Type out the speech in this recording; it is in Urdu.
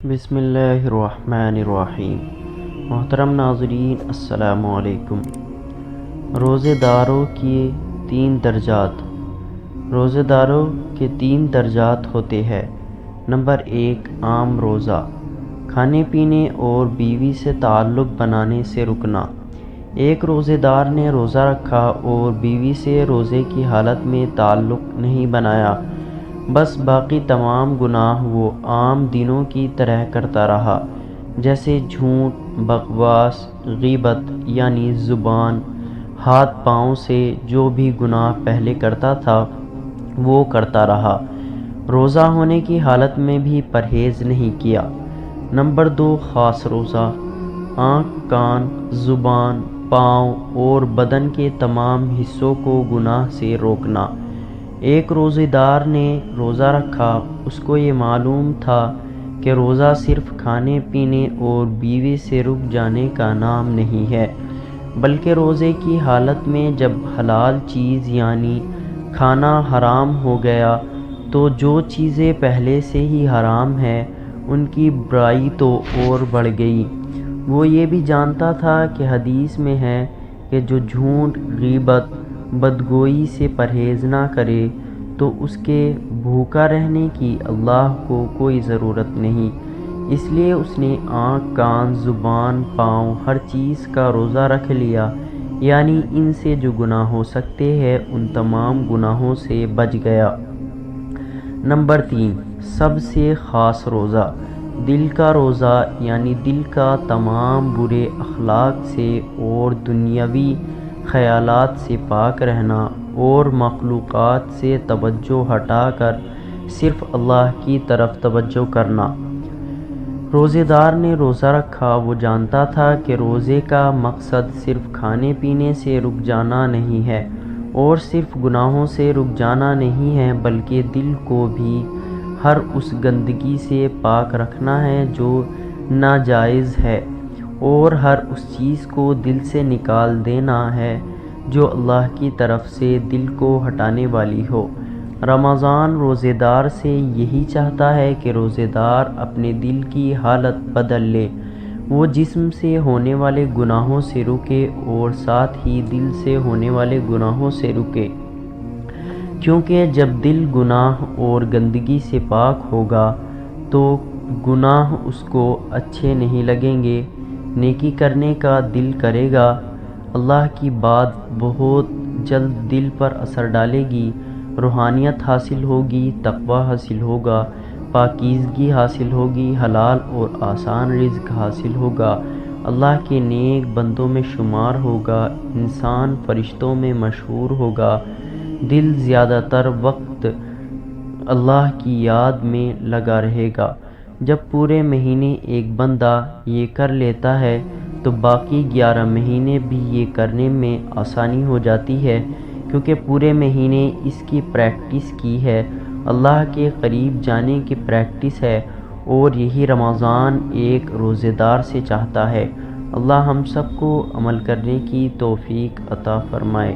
بسم اللہ الرحمن الرحیم۔ محترم ناظرین السلام علیکم۔ روزے داروں کے 3 درجات۔ روزے داروں کے 3 درجات ہوتے ہیں۔ نمبر 1، عام روزہ، کھانے پینے اور بیوی سے تعلق بنانے سے رکنا۔ ایک روزے دار نے روزہ رکھا اور بیوی سے روزے کی حالت میں تعلق نہیں بنایا، بس باقی تمام گناہ وہ عام دنوں کی طرح کرتا رہا، جیسے جھوٹ، بکواس، غیبت یعنی زبان، ہاتھ پاؤں سے جو بھی گناہ پہلے کرتا تھا وہ کرتا رہا، روزہ ہونے کی حالت میں بھی پرہیز نہیں کیا۔ نمبر 2، خاص روزہ، آنکھ، کان، زبان، پاؤں اور بدن کے تمام حصوں کو گناہ سے روکنا۔ ایک روزے دار نے روزہ رکھا، اس کو یہ معلوم تھا کہ روزہ صرف کھانے پینے اور بیوی سے رک جانے کا نام نہیں ہے، بلکہ روزے کی حالت میں جب حلال چیز یعنی کھانا حرام ہو گیا تو جو چیزیں پہلے سے ہی حرام ہیں ان کی برائی تو اور بڑھ گئی۔ وہ یہ بھی جانتا تھا کہ حدیث میں ہے کہ جو جھوٹ، غیبت، بدگوئی سے پرہیز نہ کرے تو اس کے بھوکا رہنے کی اللہ کو کوئی ضرورت نہیں، اس لیے اس نے آنکھ، کان، زبان، پاؤں، ہر چیز کا روزہ رکھ لیا، یعنی ان سے جو گناہ ہو سکتے ہیں ان تمام گناہوں سے بچ گیا۔ نمبر 3، سب سے خاص روزہ، دل کا روزہ، یعنی دل کا تمام برے اخلاق سے اور دنیاوی خیالات سے پاک رہنا اور مخلوقات سے توجہ ہٹا کر صرف اللہ کی طرف توجہ کرنا۔ روزے دار نے روزہ رکھا، وہ جانتا تھا کہ روزے کا مقصد صرف کھانے پینے سے رک جانا نہیں ہے اور صرف گناہوں سے رک جانا نہیں ہے، بلکہ دل کو بھی ہر اس گندگی سے پاک رکھنا ہے جو ناجائز ہے، اور ہر اس چیز کو دل سے نکال دینا ہے جو اللہ کی طرف سے دل کو ہٹانے والی ہو۔ رمضان روزے دار سے یہی چاہتا ہے کہ روزے دار اپنے دل کی حالت بدل لے، وہ جسم سے ہونے والے گناہوں سے رکے اور ساتھ ہی دل سے ہونے والے گناہوں سے رکے، کیونکہ جب دل گناہ اور گندگی سے پاک ہوگا تو گناہ اس کو اچھے نہیں لگیں گے، نیکی کرنے کا دل کرے گا، اللہ کی بات بہت جلد دل پر اثر ڈالے گی، روحانیت حاصل ہوگی، تقوی حاصل ہوگا، پاکیزگی حاصل ہوگی، حلال اور آسان رزق حاصل ہوگا، اللہ کے نیک بندوں میں شمار ہوگا، انسان فرشتوں میں مشہور ہوگا، دل زیادہ تر وقت اللہ کی یاد میں لگا رہے گا۔ جب پورے مہینے ایک بندہ یہ کر لیتا ہے تو باقی 11 مہینے بھی یہ کرنے میں آسانی ہو جاتی ہے، کیونکہ پورے مہینے اس کی پریکٹس کی ہے، اللہ کے قریب جانے کی پریکٹس ہے، اور یہی رمضان ایک روزے دار سے چاہتا ہے۔ اللہ ہم سب کو عمل کرنے کی توفیق عطا فرمائے۔